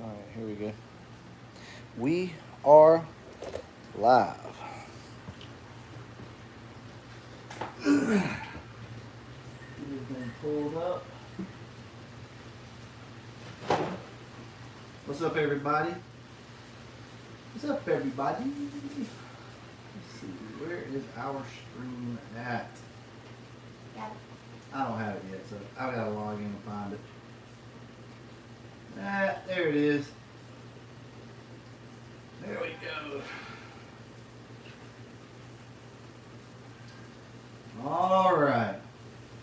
All right, here we go. We are live. Everything pulled up. What's up, everybody? What's up, everybody? Let's see, where is our stream at? Got it. I don't have it yet, so I've got to log in and find it. There it is. There we go. All right.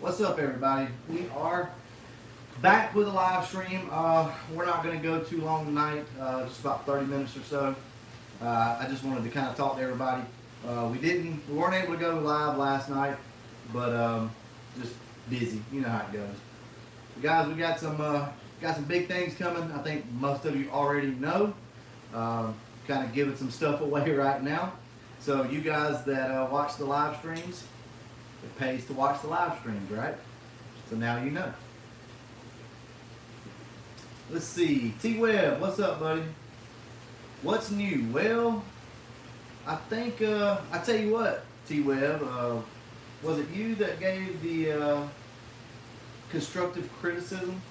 What's up, everybody? We are back with a live stream. We're not going to go too long tonight, just about 30 minutes or so. I just wanted to kind of talk to everybody. We weren't able to go live last night, but just busy. You know how it goes. Guys, we got some big things coming. I think most of you already know. Kind of giving some stuff away right now. So you guys that watch the live streams, it pays to watch the live streams, right? So now you know. Let's see. T-Web, what's up, buddy? What's new? Well, I think, I tell you what, T-Web, was it you that gave the constructive criticism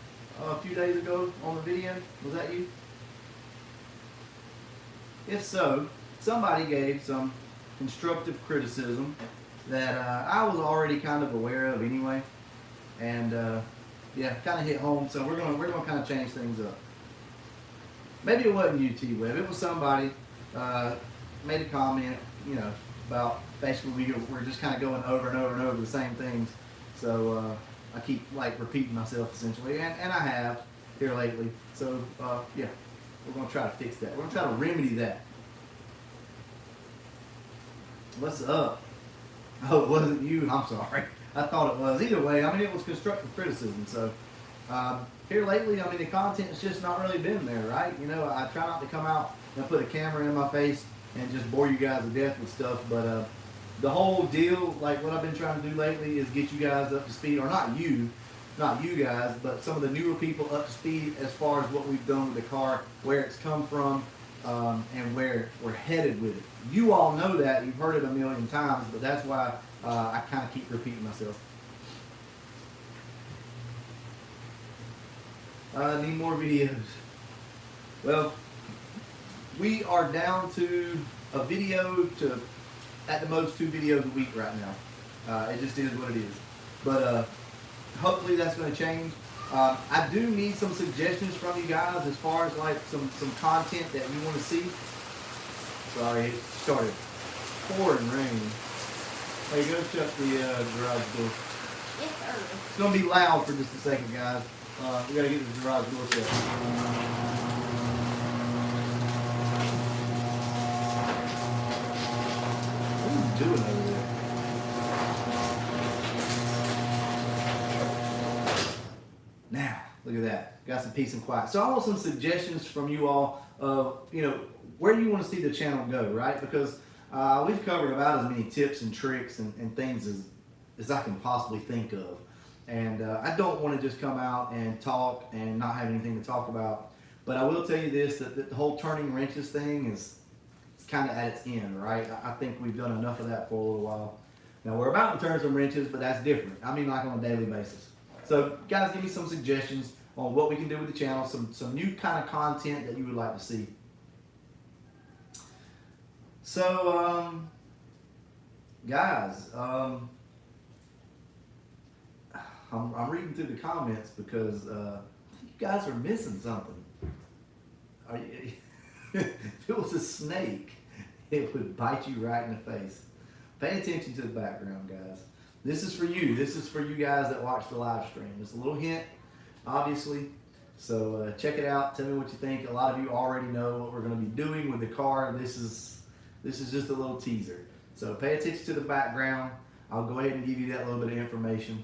a few days ago on the video? Was that you? If so, somebody gave some constructive criticism that I was already kind of aware of anyway, and yeah, kind of hit home. So we're gonna kind of change things up. Maybe it wasn't you, T-Web. It was somebody made a comment, you know, about basically we're just kind of going over and over and over the same things. So I keep like repeating myself essentially, and I have here lately. So yeah. We're going to try to fix that. We're going to try to remedy that. What's up? Oh, it wasn't you. I'm sorry. I thought it was. Either way, I mean, it was constructive criticism. So here lately, I mean, the content's just not really been there, right? You know, I try not to come out and put a camera in my face and just bore you guys to death with stuff. But the whole deal, like what I've been trying to do lately is get you guys up to speed, or not you guys, but some of the newer people up to speed as far as what we've done with the car, where it's come from, and where we're headed with it. You all know that. You've heard it a million times, but that's why I kind of keep repeating myself. Need more videos. Well, we are down to a video to, at the most, 2 videos a week right now. It just is what it is. But hopefully that's going to change. I do need some suggestions from you guys as far as like some content that you want to see. Sorry, it started pouring rain. Hey, go shut the garage door. Yes, sir. It's going to be loud for just a second, guys. We got to get the garage door shut. What are you doing over there? Now, look at that. Got some peace and quiet. So I want some suggestions from you all of, you know, where you want to see the channel go, right? Because we've covered about as many tips and tricks and things as I can possibly think of. And I don't want to just come out and talk and not have anything to talk about. But I will tell you this, that the whole turning wrenches thing it's kind of at its end, right? I think we've done enough of that for a little while. Now, we're about to turn some wrenches, but that's different. I mean, like on a daily basis. So, guys, give me some suggestions on what we can do with the channel, some new kind of content that you would like to see. So, guys, I'm reading through the comments because you guys are missing something. If it was a snake, it would bite you right in the face. Pay attention to the background, guys. This is for you. This is for you guys that watch the live stream. It's a little hint, obviously. So check it out. Tell me what you think. A lot of you already know what we're going to be doing with the car. This is just a little teaser. So pay attention to the background. I'll go ahead and give you that little bit of information.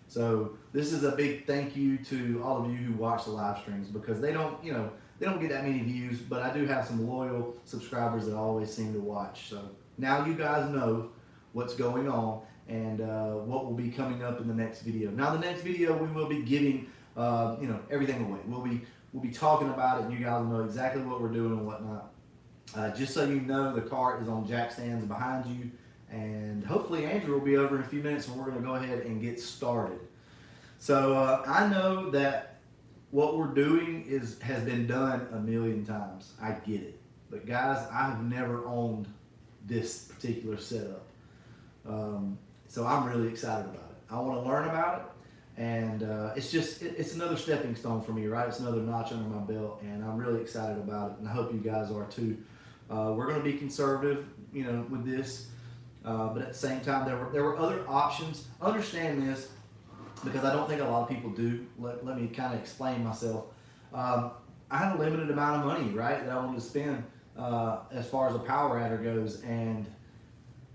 So this is a big thank you to all of you who watch the live streams, because they don't get that many views, but I do have some loyal subscribers that always seem to watch. So now you guys know what's going on and what will be coming up in the next video. Now, the next video we will be giving everything away. We'll be we'll be talking about it, and you guys will know exactly what we're doing and whatnot. Just so you know, the cart is on jack stands behind you, and hopefully Andrew will be over in a few minutes, and we're going to go ahead and get started. So I know that what we're doing has been done a million times. I get it, but guys, I have never owned this particular setup, so I'm really excited about it. I want to learn about it, and it's another stepping stone for me, right? It's another notch under my belt, and I'm really excited about it, and I hope you guys are too. We're going to be conservative, with this, but at the same time, there were other options. Understand this, because I don't think a lot of people do. Let me kind of explain myself. I had a limited amount of money, right, that I wanted to spend as far as a power adder goes, and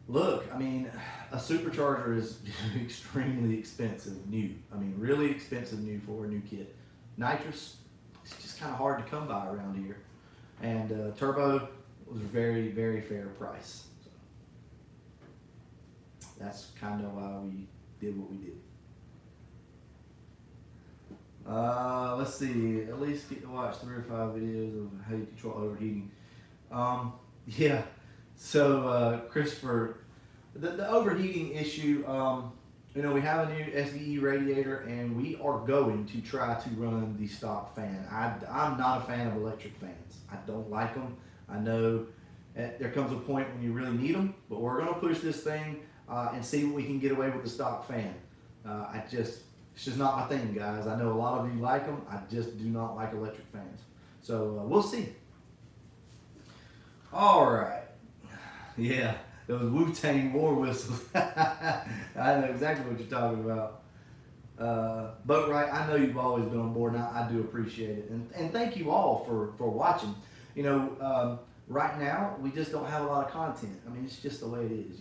look, I mean, a supercharger is extremely expensive new. I mean, really expensive new for a new kit. Nitrous, it's just kind of hard to come by around here, and turbo was a very, very fair price. So that's kind of why we did what we did. Let's see, at least get to watch 3 or 5 videos of how you control overheating. Yeah, so Christopher, the overheating issue, we have a new SVE radiator, and we are going to try to run the stock fan. I'm not a fan of electric fans. I don't like them. I know there comes a point when you really need them, but we're going to push this thing and see what we can get away with the stock fan. It's just not my thing, guys. I know a lot of you like them. I just do not like electric fans. So we'll see. All right. Yeah, those Wu-Tang war whistles. I know exactly what you're talking about. But right, I know you've always been on board, and I do appreciate it. And thank you all for watching. Right now, we just don't have a lot of content. I mean, it's just the way it is.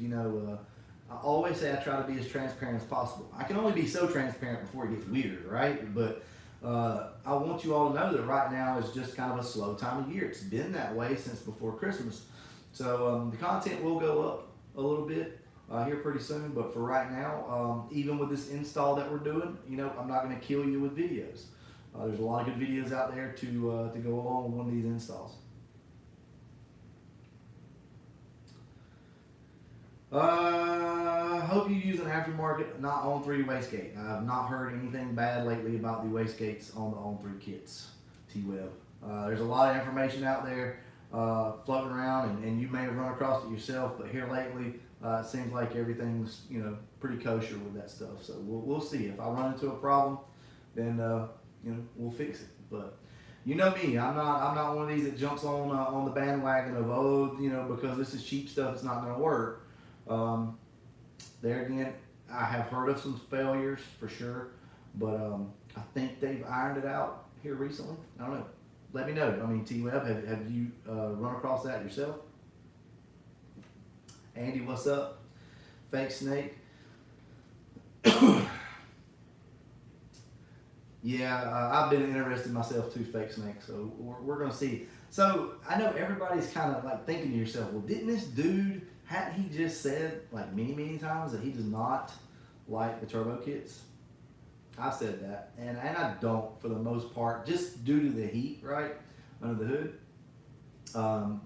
I always say I try to be as transparent as possible. I can only be so transparent before it gets weird, right? But I want you all to know that right now is just kind of a slow time of year. It's been that way since before Christmas. So the content will go up a little bit here pretty soon. But for right now, even with this install that we're doing, I'm not going to kill you with videos. There's a lot of good videos out there to go along with one of these installs. Hope you use an aftermarket, not on-3 wastegate. I have not heard anything bad lately about the wastegates on the on-3 kits, T-Web. There's a lot of information out there floating around, and you may have run across it yourself, but here lately, it seems like everything's, pretty kosher with that stuff. So we'll see. If I run into a problem, then, we'll fix it. But you know me, I'm not one of these that jumps on the bandwagon of, because this is cheap stuff, it's not going to work. There again, I have heard of some failures for sure, but I think they've ironed it out here recently. I don't know. Let me know. I mean, T-Web, have you run across that yourself? Andy, what's up? Fake Snake. Yeah, I've been interested myself too, Fake Snake. So we're gonna see. So I know everybody's kind of like thinking to yourself, well, didn't this dude? Hadn't he just said like many times that he does not like the turbo kits? I've said that, and I don't for the most part, just due to the heat, right, under the hood.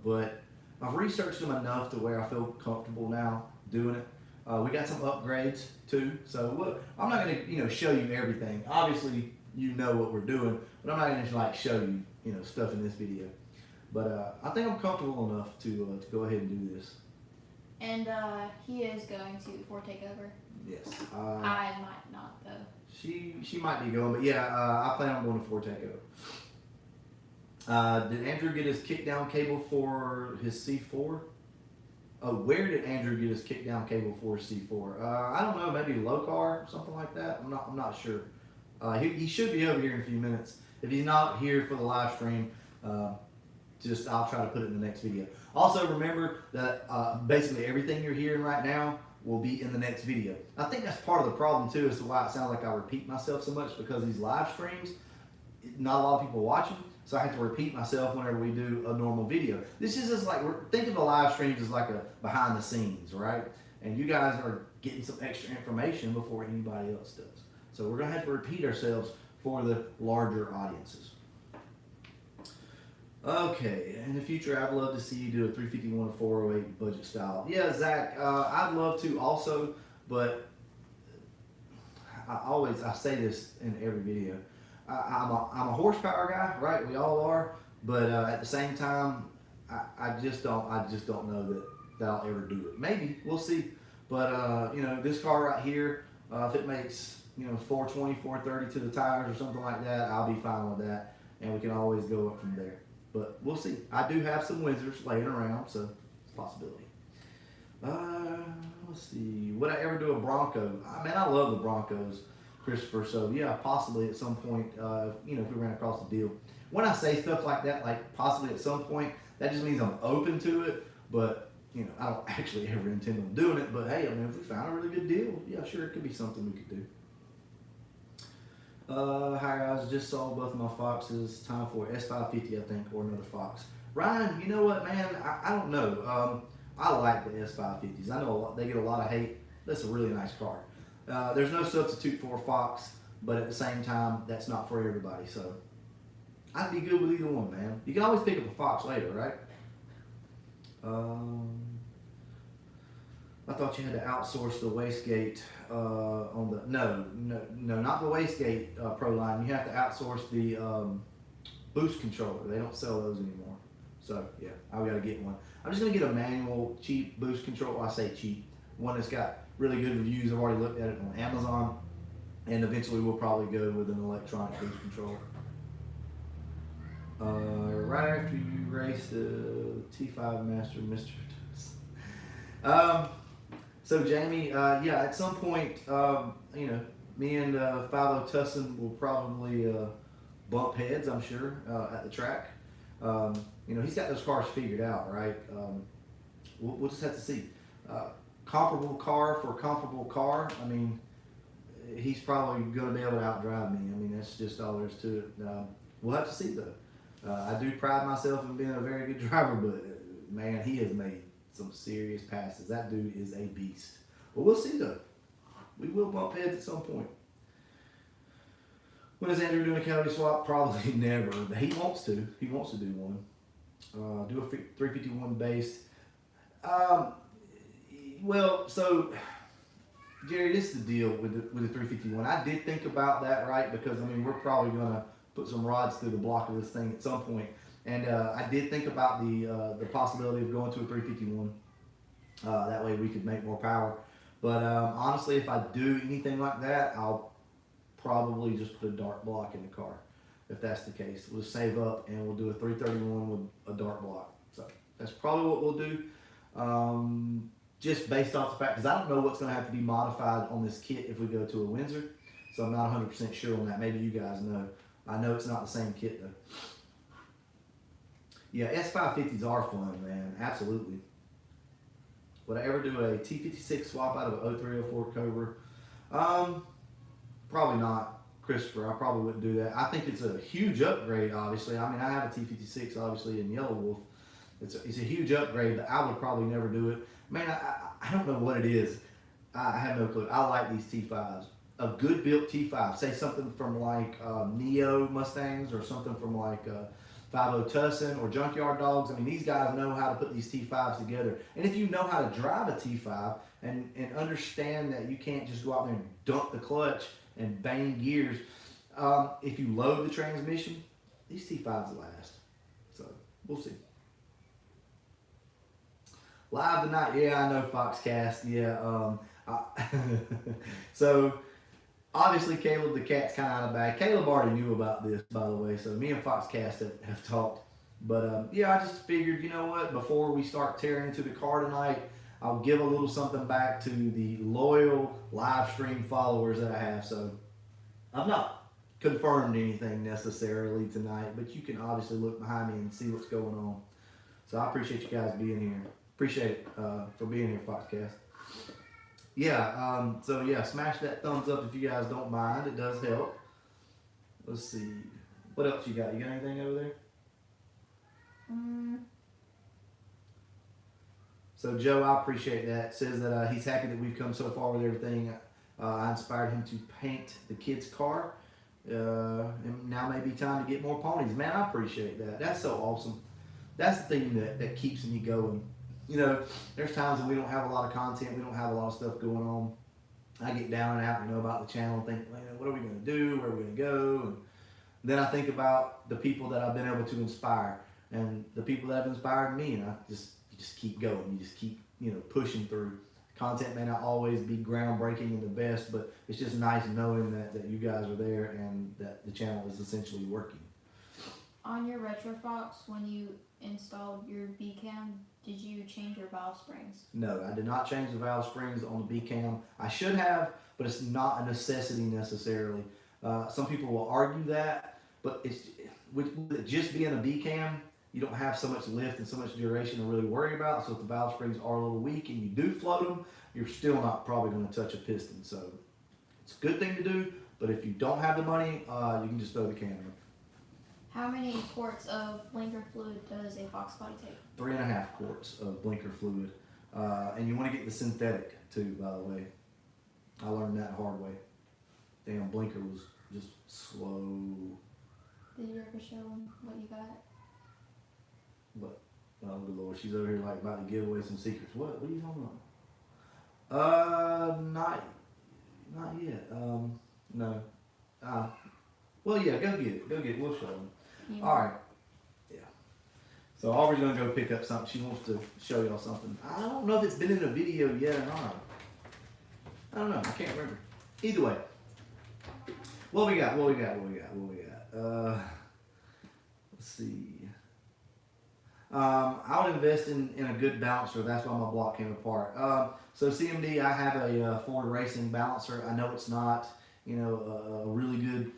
But I've researched them enough to where I feel comfortable now doing it. We got some upgrades too, so look, I'm not gonna show you everything. Obviously, you know what we're doing, but I'm not gonna like show you stuff in this video. But I think I'm comfortable enough to go ahead and do this. And he is going to for takeover. Yes. I might not though. She might be going, but yeah, I plan on going to for takeover. Did Andrew get his kickdown cable for his C4? Oh, where did Andrew get his kickdown cable for his C4? I don't know, maybe Locar or something like that. I'm not sure. He should be over here in a few minutes. If he's not here for the live stream, I'll try to put it in the next video. Also, remember that basically everything you're hearing right now will be in the next video. I think that's part of the problem too, as to why it sounds like I repeat myself so much, because these live streams, not a lot of people watching, so I have to repeat myself whenever we do a normal video. This is just like, think of the live streams as like a behind the scenes, right? And you guys are getting some extra information before anybody else does. So we're gonna have to repeat ourselves for the larger audiences. Okay, in the future, I'd love to see you do a 351 or 408 budget style. Yeah, Zach, I'd love to also, but I say this in every video. I'm a horsepower guy, right? We all are, but at the same time, I just don't know that I'll ever do it. Maybe we'll see, but this car right here, if it makes 420, 430 to the tires or something like that, I'll be fine with that, and we can always go up from there. But we'll see. I do have some Windsors laying around, so it's a possibility. Let's see. Would I ever do a Bronco? I love the Broncos, Christopher. So yeah, possibly at some point. If we ran across a deal. When I say stuff like that, like possibly at some point, that just means I'm open to it. But I don't actually ever intend on doing it. But hey, if we found a really good deal, yeah, sure, it could be something we could do. Hi guys, just saw both of my Foxes. Time for S550, I think, or another Fox. Ryan, you know what, man? I don't know. I like the S550s. I know they get a lot of hate. That's a really nice car. There's no substitute for a Fox, but at the same time, that's not for everybody. So I'd be good with either one, man. You can always pick up a Fox later, right? I thought you had to outsource the wastegate on the no, not the wastegate Pro line. You have to outsource the boost controller. They don't sell those anymore. So yeah, I got to get one. I'm just gonna get a manual, cheap boost controller. I say cheap, one that's got really good reviews. I've already looked at it on Amazon, and eventually we'll probably go with an electronic boost controller. Right after you race the T5 Master, Mr. So Jamie, yeah, at some point, me and 50 Tussin will probably bump heads, I'm sure, at the track. He's got those cars figured out, right? We'll just have to see. Comparable car for comparable car. I mean, he's probably going to be able to outdrive me. I mean, that's just all there is to it. We'll have to see, though. I do pride myself in being a very good driver, but man, he has made some serious passes. That dude is a beast. But we'll see, though. We will bump heads at some point. When is Andrew doing a coyote swap? Probably never. But he wants to. He wants to do one. Do a 351 based. Well, so Jerry, this is the deal with the 351. I did think about that, right? Because we're probably gonna put some rods through the block of this thing at some point. And I did think about the possibility of going to a 351. That way we could make more power. But honestly, if I do anything like that, I'll probably just put a dart block in the car. If that's the case, we'll save up and we'll do a 331 with a dart block. So that's probably what we'll do. Just based off the fact, because I don't know what's going to have to be modified on this kit if we go to a Windsor. So I'm not 100% sure on that. Maybe you guys know. I know it's not the same kit though. Yeah, S550s are fun, man. Absolutely. Would I ever do a T56 swap out of an 0304 Cobra? Probably not, Christopher. I probably wouldn't do that. I think it's a huge upgrade, obviously. I have a T56, obviously, in Yellow Wolf. It's a huge upgrade, but I would probably never do it. Man, I don't know what it is. I have no clue. I like these T5s. A good built T5. Say something from like Neo Mustangs or something from like 50 Tussin or Junkyard Dogs. These guys know how to put these T5s together. And if you know how to drive a T5 and understand that you can't just go out there and dump the clutch and bang gears, if you load the transmission, these T5s last. So we'll see. Live tonight, yeah, I know Foxcast, yeah. So obviously Caleb the cat's kind of out of bag. Caleb already knew about this, by the way, so me and Foxcast have talked. But yeah, I just figured, you know what, before we start tearing into the car tonight, I'll give a little something back to the loyal live stream followers that I have. So I've not confirmed anything necessarily tonight, but you can obviously look behind me and see what's going on. So I appreciate you guys being here. Appreciate it for being here, Foxcast. Yeah, so yeah, smash that thumbs up if you guys don't mind. It does help. Let's see. What else you got? You got anything over there? So Joe, I appreciate that. Says that he's happy that we've come so far with everything. I inspired him to paint the kid's car. and now may be time to get more ponies. Man, I appreciate that. That's so awesome. That's the thing that keeps me going. You know, there's times when we don't have a lot of content, we don't have a lot of stuff going on. I get down and out, about the channel and think, man, what are we going to do? Where are we going to go? And then I think about the people that I've been able to inspire and the people that have inspired me, and you just keep going. You just keep, pushing through. Content may not always be groundbreaking and the best, but it's just nice knowing that you guys are there and that the channel is essentially working. On your RetroFox, when you installed your B-Cam, did you change your valve springs? No, I did not change the valve springs on the B-Cam. I should have, but it's not a necessity necessarily. Some people will argue that, but with it just being a B-Cam, you don't have so much lift and so much duration to really worry about. So if the valve springs are a little weak and you do float them, you're still not probably going to touch a piston. So it's a good thing to do, but if you don't have the money, you can just throw the can in. How many quarts of blinker fluid does a Fox body take? 3.5 quarts of blinker fluid. And you want to get the synthetic too, by the way. I learned that hard way. Damn, blinker was just slow. Did you ever show them what you got? But, oh good Lord, she's over here like about to give away some secrets. What are you talking about? Not yet. No. Well, yeah, go get it. We'll show them. Yeah. All right. Yeah. So Aubrey's gonna go pick up something. She wants to show y'all something. I don't know if it's been in a video yet or not. I don't know. I can't remember. Either way. What we got? Let's see. I would invest in a good balancer. That's why my block came apart. So CMD, I have a Ford Racing balancer. I know it's not, a really good,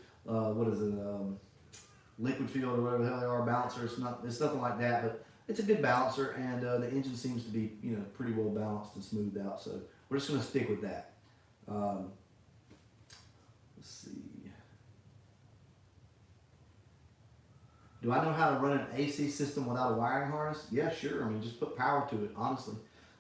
liquid field or whatever the hell they are, balancer. It's nothing like that, but it's a good balancer, and the engine seems to be, pretty well balanced and smoothed out. So we're just going to stick with that. Let's see. Do I know how to run an AC system without a wiring harness? Yeah, sure. I mean, just put power to it, honestly,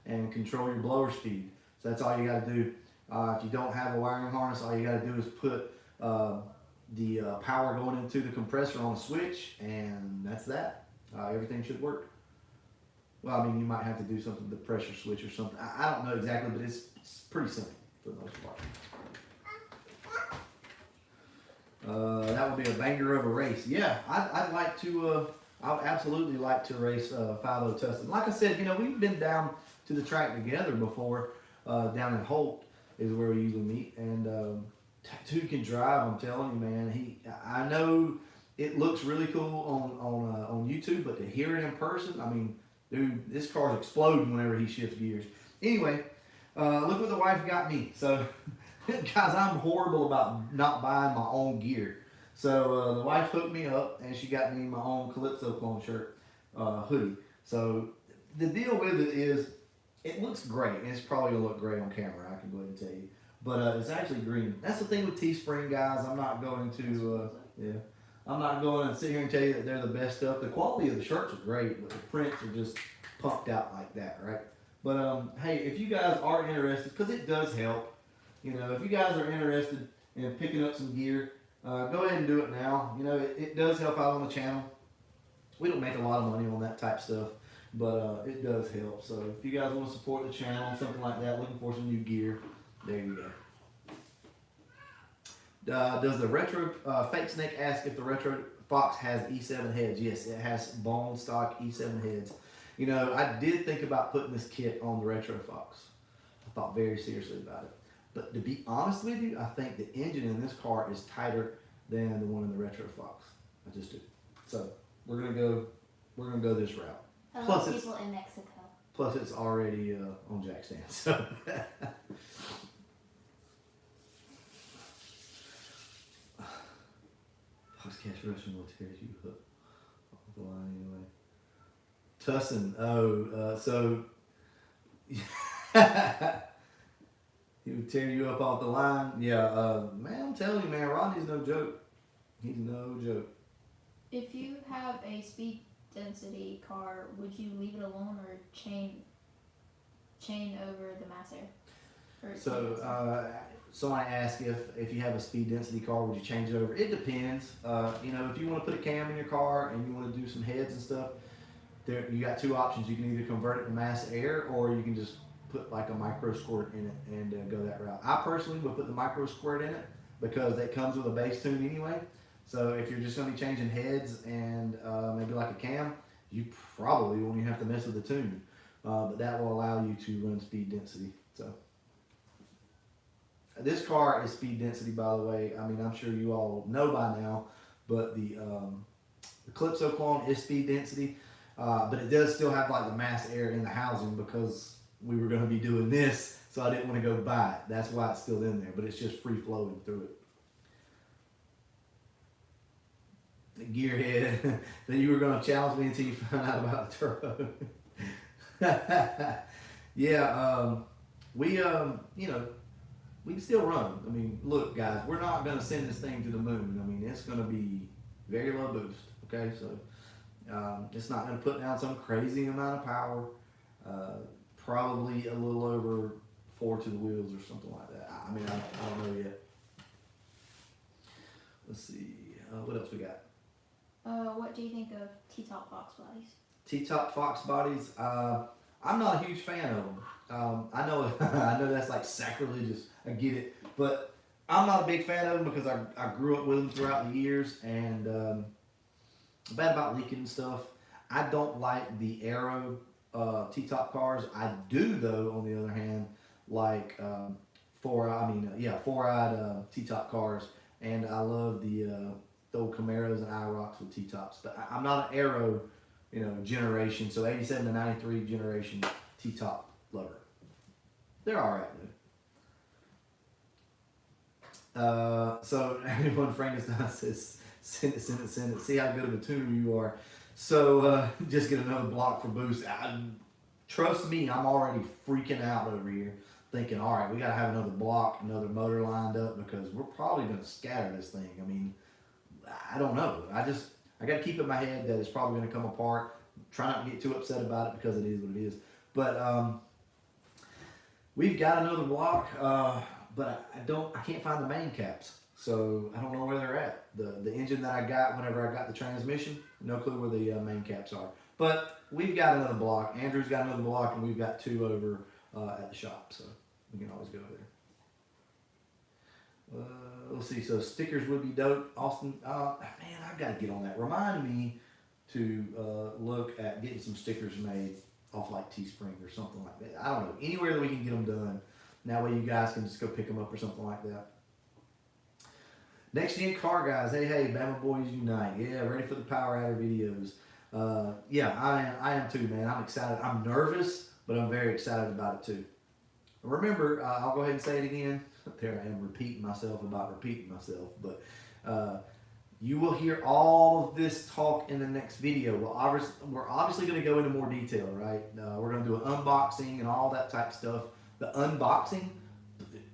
and control your blower speed. So that's all you got to do. If you don't have a wiring harness, all you got to do is put the power going into the compressor on a switch, and that's that. Everything should work. Well, I mean, you might have to do something with the pressure switch or something. I don't know exactly, but it's pretty simple for the most part. That would be a banger of a race. Yeah, I'd like to. I would absolutely like to race 5.0 Tustin. Like I said, we've been down to the track together before. Down in Holt is where we usually meet, and Tattoo can drive. I'm telling you, man. I know it looks really cool on YouTube, but to hear it in person, I mean, dude, this car's exploding whenever he shifts gears. Anyway, look what the wife got me. So. Guys, I'm horrible about not buying my own gear. So the wife hooked me up, and she got me my own Calypso clone shirt, hoodie. So the deal with it is, it looks great, and it's probably gonna look great on camera. I can go ahead and tell you, but it's actually green. That's the thing with Teespring, guys. I'm not going to, I'm not going to sit here and tell you that they're the best stuff. The quality of the shirts are great, but the prints are just pumped out like that, right? But hey, if you guys are interested, because it does help. If you guys are interested in picking up some gear, go ahead and do it now. It does help out on the channel. We don't make a lot of money on that type stuff, but it does help. So if you guys want to support the channel, something like that, looking for some new gear, there you go. Does the Retro Fake Snake ask if the Retro Fox has E7 heads? Yes, it has bone stock E7 heads. I did think about putting this kit on the Retro Fox. I thought very seriously about it. But to be honest with you, I think the engine in this car is tighter than the one in the Retro Fox. I just do. So we're gonna go this route. Hello, people in Mexico. Plus, it's already on jack stand. So Foxcatch Russian will tear you up off the line anyway. Tussin, so. He would tear you up off the line. Yeah, man, I'm telling you, man, Rodney's no joke. He's no joke. If you have a speed density car, would you leave it alone or chain over the mass air? Or So somebody asked if you have a speed density car, would you change it over? It depends. You know, if you want to put a cam in your car and you want to do some heads and stuff, there you got two options. You can either convert it to mass air, or you can just put like a micro squirt in it and go that route. I personally would put the micro squirt in it because that comes with a base tune anyway. So if you're just going to be changing heads and maybe like a cam, you probably won't even have to mess with the tune. But that will allow you to run speed density. So this car is speed density, by the way. I mean, I'm sure you all know by now, but the Calypso clone is speed density, but it does still have like the mass air in the housing because we were going to be doing this, so I didn't want to go buy it. That's why it's still in there, but it's just free flowing through it. Gearhead, that you were going to challenge me until you found out about the turbo. Yeah, we you know, we can still run. I mean, look, guys, we're not going to send this thing to the moon. I mean, it's going to be very low boost. Okay, so it's not going to put down some crazy amount of power. Probably a little over 4 to the wheels or something like that. I mean, I don't know yet. Let's see, what else we got? What do you think of T-top Fox bodies? T-top Fox bodies. I'm not a huge fan of them. I know I know that's like sacrilegious. I get it, but I'm not a big fan of them because I grew up with them throughout the years, and bad about leaking and stuff. I don't like the Aero T-top cars. I do though, on the other hand, like four-eyed T-top cars, and I love the old Camaros and IROCs with T-tops. But I'm not an Aero, you know, generation. So 87 to 93 generation T-top lover. They're all right though. So everyone Frankenstein says, send it. See how good of a tuner you are. So just get another block for boost. Trust me, I'm already freaking out over here, thinking, all right, we gotta have another block, another motor lined up because we're probably gonna scatter this thing. I mean, I don't know. I got to keep in my head that it's probably going to come apart. Try not to get too upset about it because it is what it is. But we've got another block, but I can't find the main caps. So I don't know where they're at. The engine that I got whenever I got the transmission, no clue where the main caps are. But we've got another block. Andrew's got another block, and we've got 2 over at the shop. So we can always go there. Let's see, so stickers would be dope. Austin, man, I've got to get on that. Remind me to look at getting some stickers made off like Teespring or something like that. I don't know, anywhere that we can get them done. That way you guys can just go pick them up or something like that. Next gen car guys, hey, Bama Boys Unite. Yeah, ready for the Power Adder videos. Yeah, I am too, man. I'm excited. I'm nervous, but I'm very excited about it too. Remember, I'll go ahead and say it again. There I am repeating myself about repeating myself, but you will hear all of this talk in the next video. We're obviously going to go into more detail, right? We're going to do an unboxing and all that type of stuff. The unboxing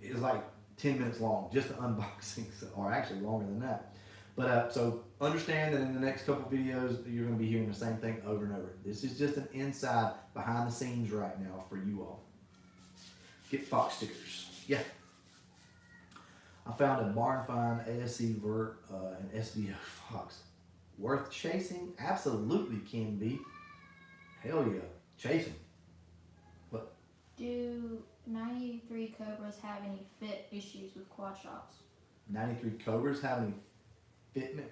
is like 10 minutes long, just the unboxing, or actually longer than that. But so understand that in the next couple videos, you're going to be hearing the same thing over and over. This is just an inside, behind the scenes right now for you all. Get Fox stickers. Yeah. I found a barn find ASC Vert and SVO Fox. Worth chasing? Absolutely can be. Hell yeah. Chasing. What? Do 93 Cobras have any fit issues with quad shocks? 93 Cobras have any fitment?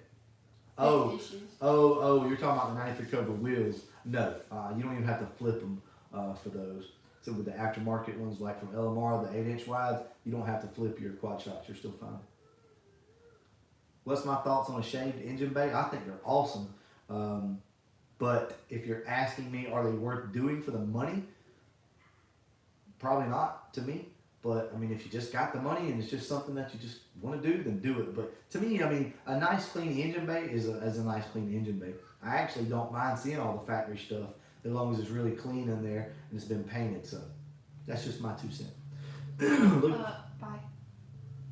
Issues. Oh, you're talking about the 93 Cobra wheels. No, you don't even have to flip them for those. So with the aftermarket ones like from LMR, the 8-inch wides, you don't have to flip your quad shocks. You're still fine. What's my thoughts on a shaved engine bay? I think they're awesome. But if you're asking me, are they worth doing for the money? Probably not to me. But I mean, if you just got the money and it's just something that you just want to do, then do it. But to me, I mean, a nice clean engine bay is a nice clean engine bay. I actually don't mind seeing all the factory stuff as long as it's really clean in there and it's been painted. So that's just my 2 cents. Bye.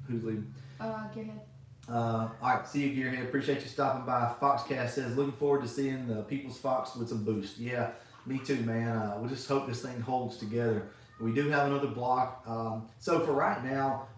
Who's leaving? Gearhead. All right, see you, Gearhead. Appreciate you stopping by. Foxcast says, looking forward to seeing the People's Fox with some boost. Yeah, me too, man. We just hope this thing holds together We do have another block. So for right now,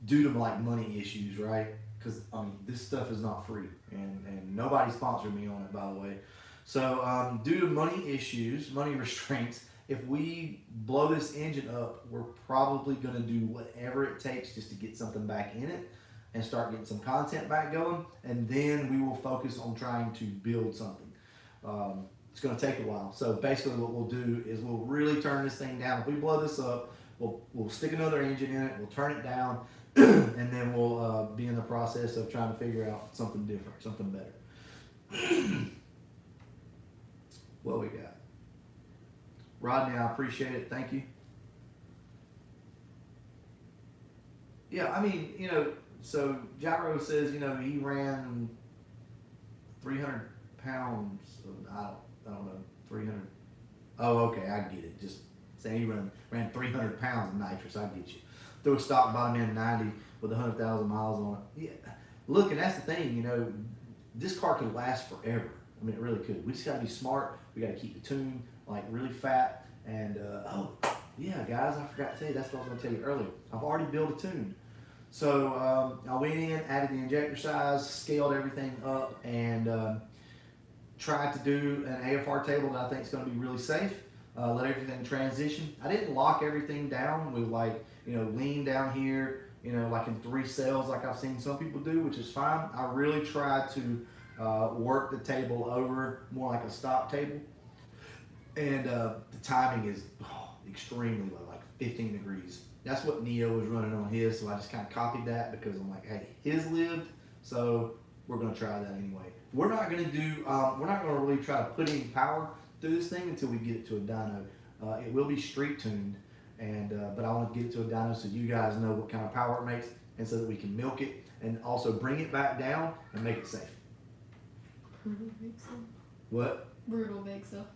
due to like money issues, right? Because I mean, this stuff is not free, and nobody sponsored me on it, by the way. So due to money issues, money restraints, if we blow this engine up, we're probably going to do whatever it takes just to get something back in it and start getting some content back going, and then we will focus on trying to build something. It's going to take a while. So basically, what we'll do is we'll really turn this thing down. If we blow this up, we'll stick another engine in it, we'll turn it down, and then we'll be in the process of trying to figure out something different, something better. What we got? Rodney, I appreciate it. Thank you. Yeah, I mean, so Gyro says, he ran 300 pounds. I don't know, 300. Oh, okay, I get it. Just saying he ran 300 pounds of nitrous. I get you. Threw a stock bottom end 90 with 100,000 miles on it. Yeah, look, and that's the thing, this car could last forever. I mean, it really could. We just got to be smart. We got to keep the tune like really fat. And oh, yeah, guys, I forgot to tell you. That's what I was going to tell you earlier. I've already built a tune. So I went in, added the injector size, scaled everything up, and tried to do an AFR table that I think is going to be really safe. Let everything transition. I didn't lock everything down with lean down here, like in 3 cells like I've seen some people do, which is fine. I really tried to work the table over more like a stock table. And the timing is extremely low, like 15 degrees. That's what Neo was running on his, so I just kind of copied that because I'm like, hey, his lived, so we're going to try that anyway. We're not going to really try to put any power through this thing until we get it to a dyno. It will be street tuned, but I want to get it to a dyno so you guys know what kind of power it makes, and so that we can milk it and also bring it back down and make it safe. Brutal bake sale. What? Brutal bake sale.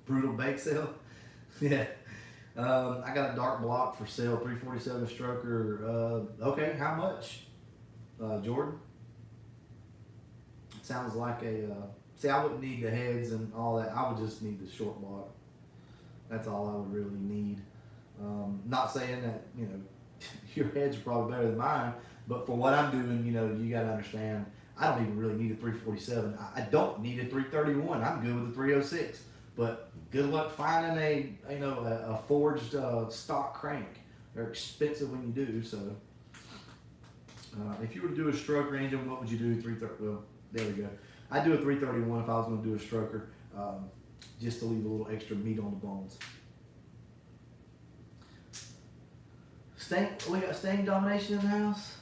Brutal bake sale? Yeah. I got a dark block for sale, 347 stroker. Okay, how much? Jordan? It sounds like see, I wouldn't need the heads and all that. I would just need the short block. That's all I would really need. Not saying that, your heads are probably better than mine, but for what I'm doing, you got to understand, I don't even really need a 347. I don't need a 331. I'm good with the 306. But good luck finding a forged stock crank. They're expensive when you do. So if you were to do a stroker engine, what would you do? 330. Well, there we go. I'd do a 331 if I was going to do a stroker, just to leave a little extra meat on the bones. We got Stang Domination in the house.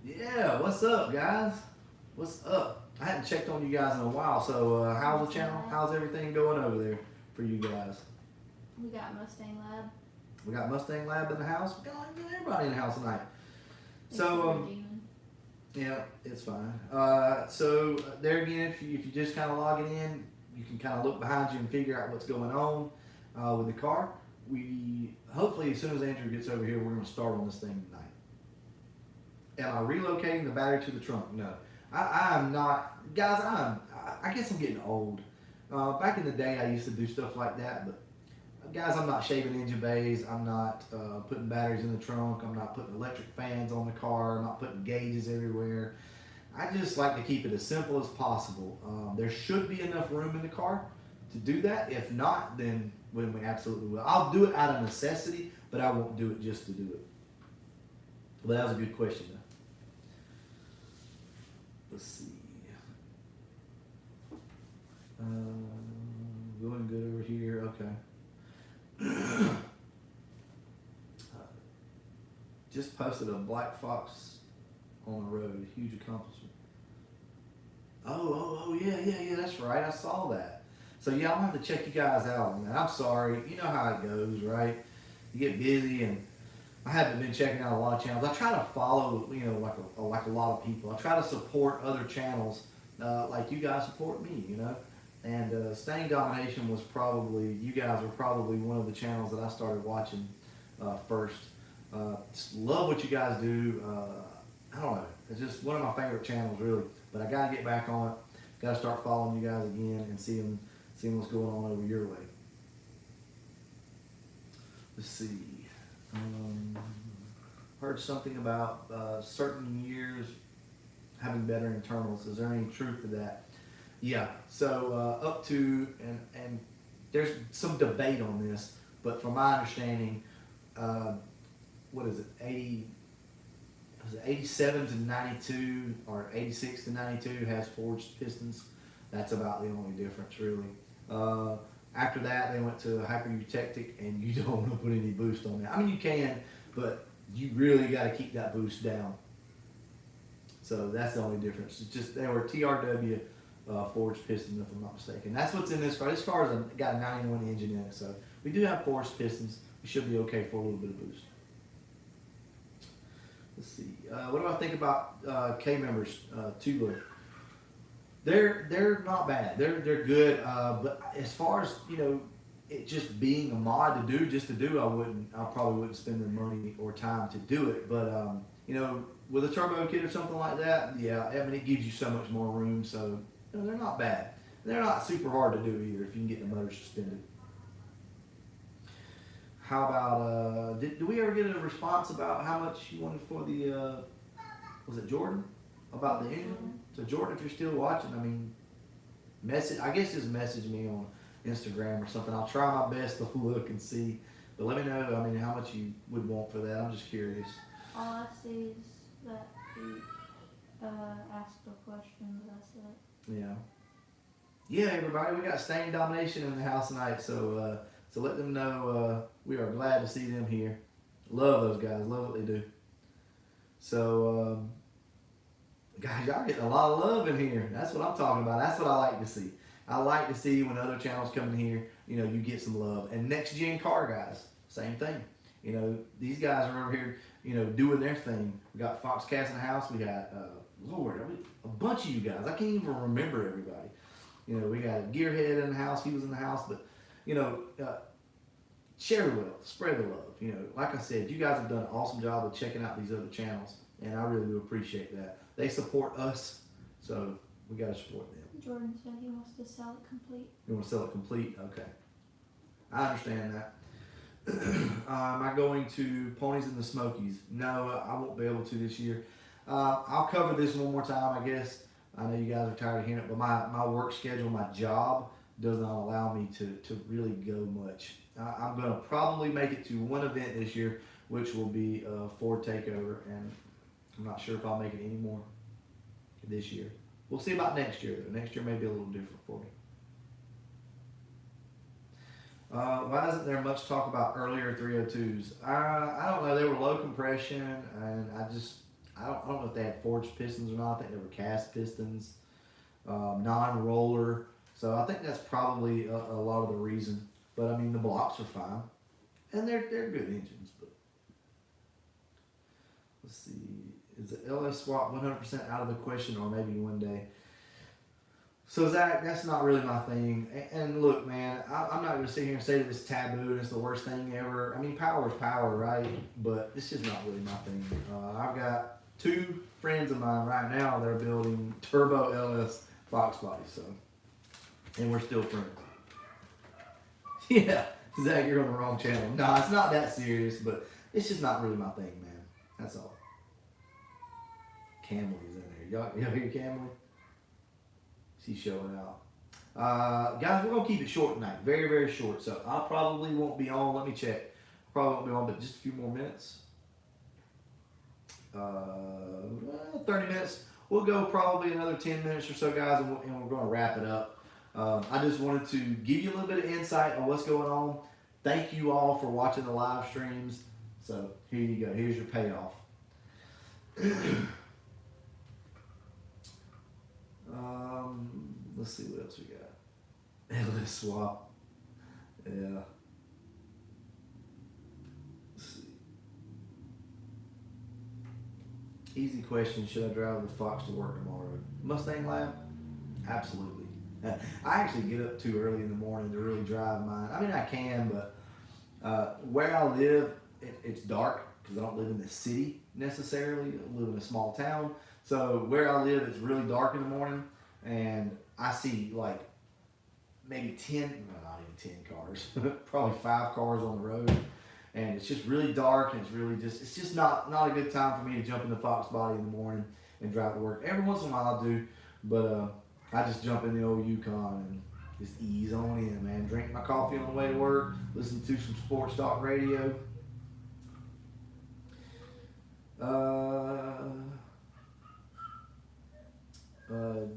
Yeah, what's up, guys? What's up? I hadn't checked on you guys in a while, so how's the channel? How's everything going over there for you guys? We got Mustang Lab. We got Mustang Lab in the house. We got everybody in the house tonight. So, yeah, it's fine. So there again, if you just kind of log it in, you can kind of look behind you and figure out what's going on with the car. We hopefully, as soon as Andrew gets over here, we're going to start on this thing tonight. Am I relocating the battery to the trunk? No. I'm not, guys. I guess I'm getting old. Back in the day, I used to do stuff like that, but guys, I'm not shaving engine bays. I'm not putting batteries in the trunk. I'm not putting electric fans on the car. I'm not putting gauges everywhere. I just like to keep it as simple as possible. There should be enough room in the car to do that. If not, then we absolutely will. I'll do it out of necessity, but I won't do it just to do it. But that was a good question, though. Let's see. Going good over here. Okay. Just posted a black fox on the road. Huge accomplishment. Oh, yeah. That's right. I saw that. So yeah, I'm gonna have to check you guys out, man. I'm sorry. You know how it goes, right? You get busy, and I haven't been checking out a lot of channels. I try to follow, like a lot of people. I try to support other channels, like you guys support me, And Stang Domination was you guys were probably one of the channels that I started watching first. Love what you guys do. I don't know. It's just one of my favorite channels, really. But I gotta get back on it. Gotta start following you guys again and seeing what's going on over your way. let's see. Heard something about certain years having better internals. Is there any truth to that? Yeah. So up to and there's some debate on this, but from my understanding, what is it? 87 to 92 or 86 to 92 has forged pistons. That's about the only difference, really. After that, they went to hyper-eutectic, and you don't want to put any boost on that. I mean, you can, but you really got to keep that boost down. So that's the only difference. It's just they were TRW forged pistons, if I'm not mistaken. That's what's in this car. This car has got a 91 engine in it, so we do have forged pistons. We should be okay for a little bit of boost. Let's see. What do I think about K-members, tubular? They're not bad. They're good. But as far as it just being a mod to do, I probably wouldn't spend the money or time to do it. But with a turbo kit or something like that, yeah, I mean it gives you so much more room. So they're not bad. They're not super hard to do either if you can get the motor suspended. How about did we ever get a response about how much you wanted for the was it Jordan? About the engine? So Jordan, if you're still watching, I mean, I guess just message me on Instagram or something. I'll try my best to look and see. But let me know, I mean, how much you would want for that. I'm just curious. All I see is that he asked a question, but that's it. Yeah. Yeah, everybody, we got Stain Domination in the house tonight, so let them know we are glad to see them here. Love those guys, love what they do. So, guys, y'all getting a lot of love in here. That's what I'm talking about. That's what I like to see. I like to see when other channels come in here, you get some love. And next gen car guys, same thing. These guys are over here, doing their thing. We got Foxcast in the house. We got, a bunch of you guys. I can't even remember everybody. We got Gearhead in the house. He was in the house, but share the wealth, spread the love. Like I said, you guys have done an awesome job of checking out these other channels, and I really do appreciate that. They support us, so we got to support them. Jordan said he wants to sell it complete. You want to sell it complete? Okay. I understand that. Am I going to Ponies in the Smokies? No, I won't be able to this year. I'll cover this one more time, I guess. I know you guys are tired of hearing it, but my work schedule, my job, does not allow me to really go much. I'm going to probably make it to one event this year, which will be Ford Takeover, and I'm not sure if I'll make it anymore this year. We'll see about next year, though. Next year may be a little different for me. Why isn't there much talk about earlier 302s? I don't know. They were low compression, and I don't know if they had forged pistons or not. I think they were cast pistons, non-roller. So I think that's probably a lot of the reason. But I mean, the blocks are fine, and they're good engines. But let's see, is the LS swap 100% out of the question, or maybe one day? So Zach, that's not really my thing. And look, man, I'm not going to sit here and say that it's taboo and it's the worst thing ever. I mean, power is power, right? But it's just not really my thing. I've got two friends of mine right now that are building turbo LS Fox bodies, so, and we're still friends. Yeah, Zach, you're on the wrong channel. No, it's not that serious, but it's just not really my thing, man. That's all. Camely's in there. Y'all hear Camely? She's showing out. Guys, we're going to keep it short tonight. Very, very short. So I probably won't be on. Let me check. Probably won't be on, but just a few more minutes. 30 minutes. We'll go probably another 10 minutes or so, guys, and we're going to wrap it up. I just wanted to give you a little bit of insight on what's going on. Thank you all for watching the live streams. So here you go. Here's your payoff. Let's see what else we got. LS swap. Yeah. Let's see. Easy question. Should I drive the Fox to work tomorrow? Mustang Lab? Absolutely. I actually get up too early in the morning to really drive mine. I mean, I can, but where I live, it's dark because I don't live in the city necessarily. I live in a small town. So where I live, it's really dark in the morning, and I see like maybe 10, well, not even 10 cars, probably 5 cars on the road. and it's just really dark, and it's just not a good time for me to jump in the Fox Body in the morning and drive to work. Every once in a while I do, but I just jump in the old Yukon and just ease on in, man. Drink my coffee on the way to work, listen to some sports talk radio.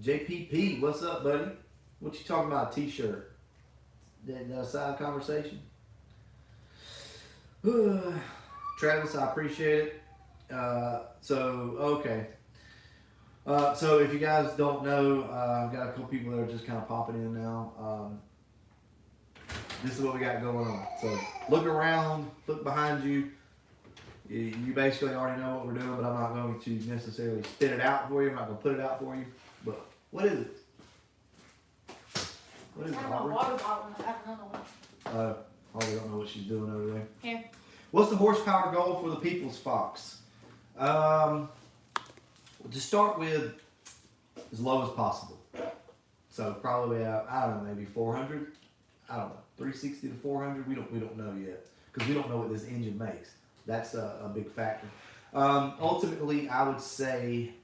JPP, what's up, buddy? What you talking about? T-shirt? That side conversation? Travis, I appreciate it. Okay. So if you guys don't know, I've got a couple people that are just kind of popping in now. This is what we got going on. So look around, look behind you. You basically already know what we're doing, but I'm not going to necessarily spit it out for you. I'm not going to put it out for you. But what is it? What is it, I have a Aubrey? water bottle and I have another one. Aubrey don't know what she's doing over there. Here. What's the horsepower goal for the People's Fox? To start with, as low as possible. So probably I don't know, maybe 400. I don't know, 360 to 400. We don't know yet because we don't know what this engine makes. That's a big factor. Ultimately, I would say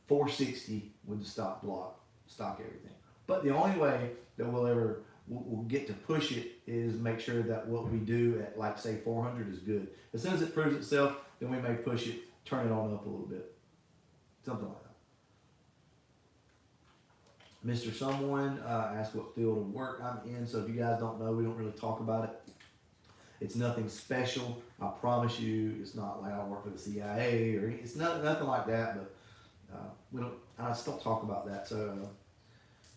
460 with the stock block, stock everything. But the only way that we'll get to push it is make sure that what we do at, like, say 400 is good. As soon as it proves itself, then we may push it, turn it on up a little bit. Something like that. Mr. Someone asked what field of work I'm in. So if you guys don't know, we don't really talk about it. It's nothing special. I promise you, it's not like I work for the CIA or it's nothing like that. But I just don't talk about that. So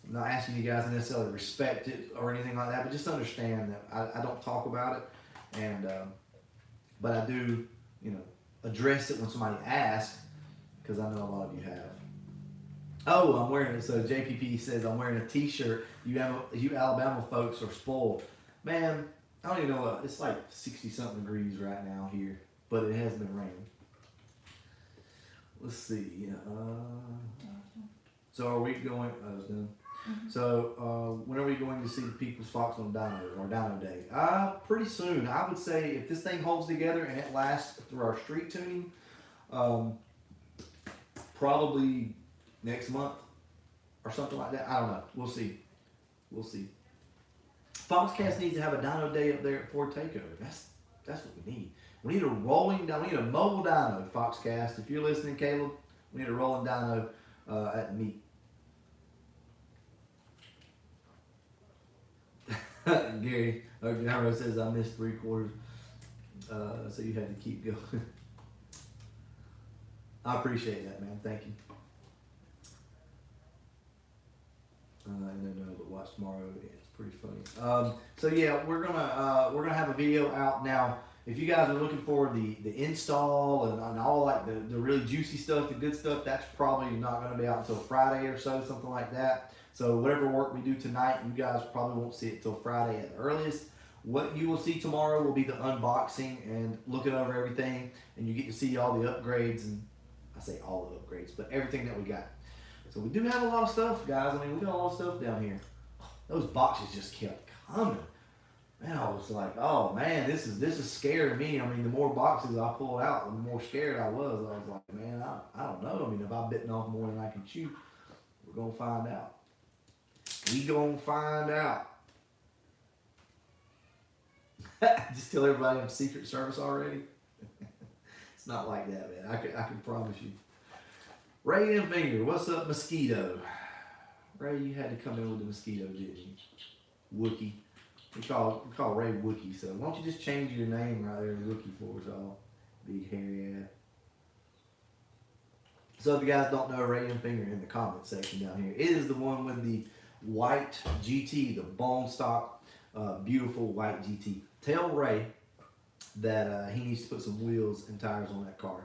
I'm not asking you guys to necessarily respect it or anything like that, but just understand that I don't talk about it, and but I do, address it when somebody asks, because I know a lot of you have. Oh, I'm wearing it. So JPP says I'm wearing a T-shirt. You Alabama folks are spoiled, man. I don't even know what it's like. 60-something degrees right now here, but it has been raining. Let's see. So are we going? I was done. Mm-hmm. So when are we going to see the People's Fox on Dyno or Dyno Day? Pretty soon. I would say if this thing holds together and it lasts through our street tuning, probably next month or something like that. I don't know. We'll see. Foxcast needs to have a Dyno Day up there at Ford Takeover. That's what we need. We need a rolling dyno. We need a mobile dyno, Foxcast. If you're listening, Caleb, we need a rolling dyno at the meet. Gary says I missed 3/4, so you had to keep going. I appreciate that, man. Thank you. But watch tomorrow. Yeah, it's pretty funny. So yeah, we're gonna have a video out now. If you guys are looking for the install and all like the really juicy stuff, the good stuff, that's probably not gonna be out until Friday or so, something like that. So whatever work we do tonight, you guys probably won't see it till Friday at the earliest. What you will see tomorrow will be the unboxing and looking over everything, and you get to see all the upgrades, and I say all the upgrades, but everything that we got. So we do have a lot of stuff, guys. I mean, we got a lot of stuff down here. Those boxes just kept coming. Man, I was like, oh man, this is scaring me. I mean, the more boxes I pulled out, the more scared I was. I was like, man, I don't know. I mean, if I'm bitten off more than I can chew, we're gonna find out. We gonna find out. Just tell everybody I'm Secret Service already. It's not like that, man. I can promise you. Ray and Finger, what's up, Mosquito? Ray, you had to come in with the mosquito, didn't you? Wookie. We call Ray Wookie, so why don't you just change your name right there to Wookie for us all? Big hairy ass. So if you guys don't know Ray and Finger, in the comment section down here, it is the one with the white GT, the bone stock, beautiful white GT. Tell Ray that he needs to put some wheels and tires on that car.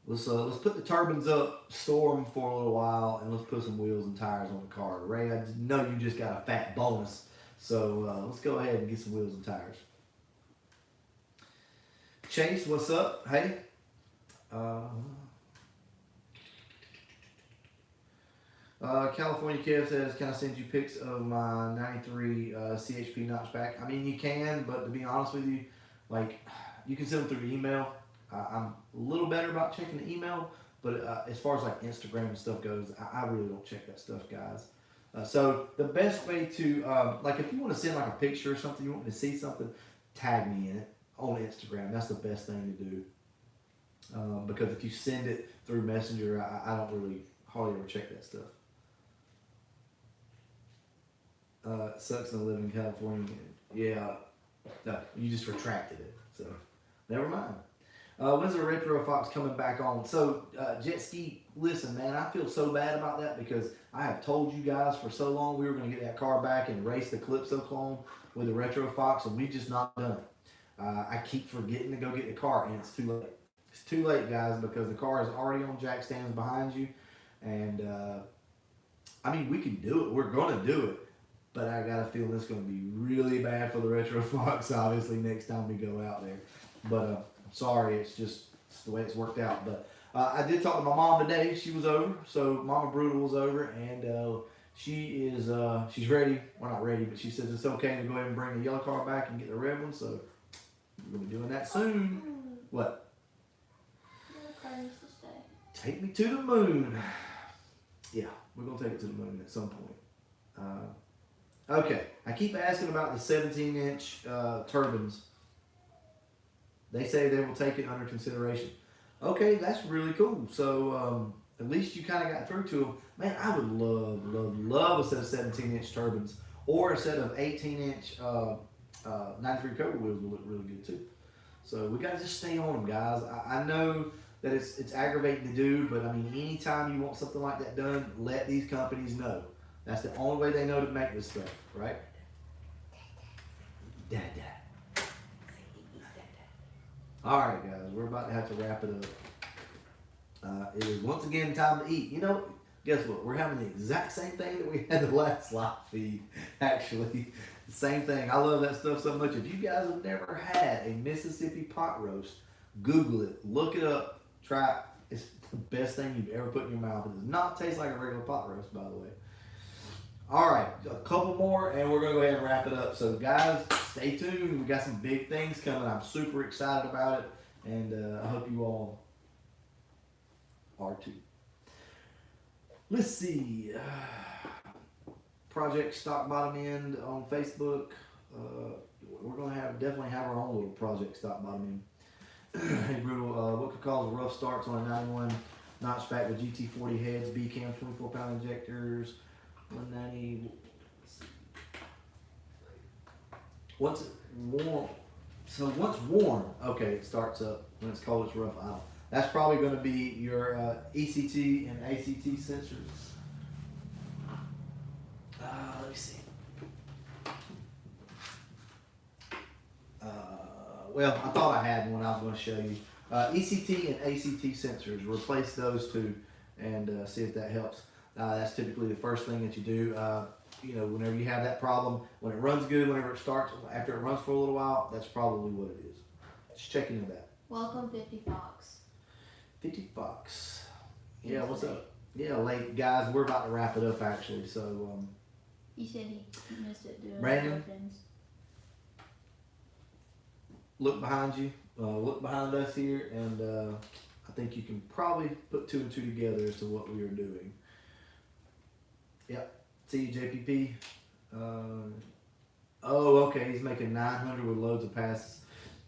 Let's put the turbines up, store them for a little while, and let's put some wheels and tires on the car. Ray, I know you just got a fat bonus, so let's go ahead and get some wheels and tires. Chase, what's up? Hey. California Kev says, can I send you pics of my 93 CHP notchback? I mean, you can, but to be honest with you, like, you can send them through email. I'm a little better about checking the email, but as far as like Instagram and stuff goes, I really don't check that stuff, guys. So the best way to, like, if you want to send like a picture or something, you want me to see something, tag me in it on Instagram. That's the best thing to do. Because if you send it through Messenger, I don't really hardly ever check that stuff. Sucks to live in California. Yeah, no, you just retracted it. So, never mind. When's the Retro Fox coming back on? So, Jet Ski, listen, man, I feel so bad about that because I have told you guys for so long we were going to get that car back and race the Calypso clone with the Retro Fox, and we've just not done it. I keep forgetting to go get the car, and it's too late. It's too late, guys, because the car is already on jack stands behind you, and I mean, we can do it. We're going to do it. But I got a feeling it's going to be really bad for the Retro Fox, obviously, next time we go out there. But I'm sorry, it's the way it's worked out. But I did talk to my mom today. She was over, so Mama Brutal was over, and she's ready. Well, not ready, but she says it's okay to go ahead and bring the yellow car back and get the red one. So we're going to be doing that soon. What? Your car needs to stay. Take me to the moon. Yeah, we're going to take it to the moon at some point. Okay, I keep asking about the 17-inch turbines. They say they will take it under consideration. Okay, that's really cool. So at least you kind of got through to them. Man, I would love a set of 17-inch turbines or a set of 18-inch 93 Cobra wheels will look really good too. So we got to just stay on them, guys. I know that it's aggravating to do, but I mean, anytime you want something like that done, let these companies know. That's the only way they know to make this stuff, right? Dad. All right, guys, we're about to have to wrap it up. It is once again time to eat. You know, guess what? We're having the exact same thing that we had the last live feed, actually. The same thing. I love that stuff so much. If you guys have never had a Mississippi pot roast, Google it, look it up, try it. It's the best thing you've ever put in your mouth. It does not taste like a regular pot roast, by the way. All right, a couple more, and we're going to go ahead and wrap it up. So, guys, stay tuned. We got some big things coming. I'm super excited about it, and I hope you all are too. Let's see. Project Stock Bottom End on Facebook. We're going to definitely have our own little Project Stock Bottom End. Hey, Brutal, what could cause rough starts on a 91 notchback with GT40 heads, B-cam, 24-pound injectors, 190. Once warm, okay, it starts up. When it's cold, it's rough idle. That's probably going to be your ECT and ACT sensors. Let me see. Well, I thought I had one I was going to show you. ECT and ACT sensors. Replace those two and see if that helps. That's typically the first thing that you do. You know, whenever you have that problem, when it runs good, whenever it starts, after it runs for a little while, that's probably what it is. Just check into that. Welcome, 50 Fox. 50 Fox. Yeah, what's up? Yeah, late guys. We're about to wrap it up actually. So. You said he missed it doing Brandon, things. Look behind you. Look behind us here, and I think you can probably put two and two together as to what we are doing. Yep. See you, JPP. Oh, okay. He's making 900 with loads of passes.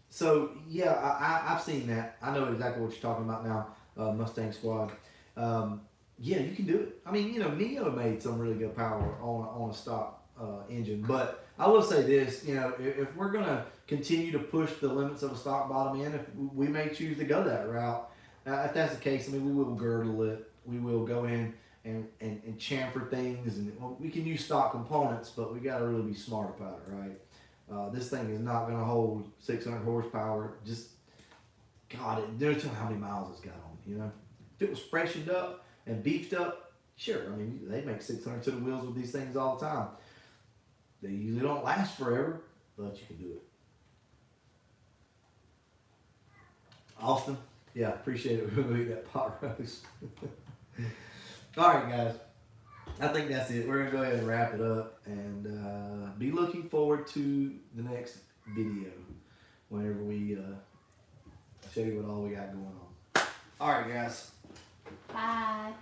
So, yeah, I've seen that. I know exactly what you're talking about now, Mustang Squad. Yeah, you can do it. I mean, you know, Neo made some really good power on a stock engine. But I will say this, you know, if we're going to continue to push the limits of a stock bottom end, if we may choose to go that route. If that's the case, I mean, we will girdle it. We will go in and chamfer things. And well, we can use stock components, but we got to really be smart about it, right? This thing is not going to hold 600 horsepower. Just, God, there's how many miles it's got on it, you know? If it was freshened up and beefed up, sure. I mean, they make 600 to the wheels with these things all the time. They usually don't last forever, but you can do it. Austin, yeah, appreciate it. We're going to eat that pot roast. All right, guys. I think that's it. We're gonna go ahead and wrap it up, and be looking forward to the next video whenever we show you what all we got going on. All right, guys. Bye.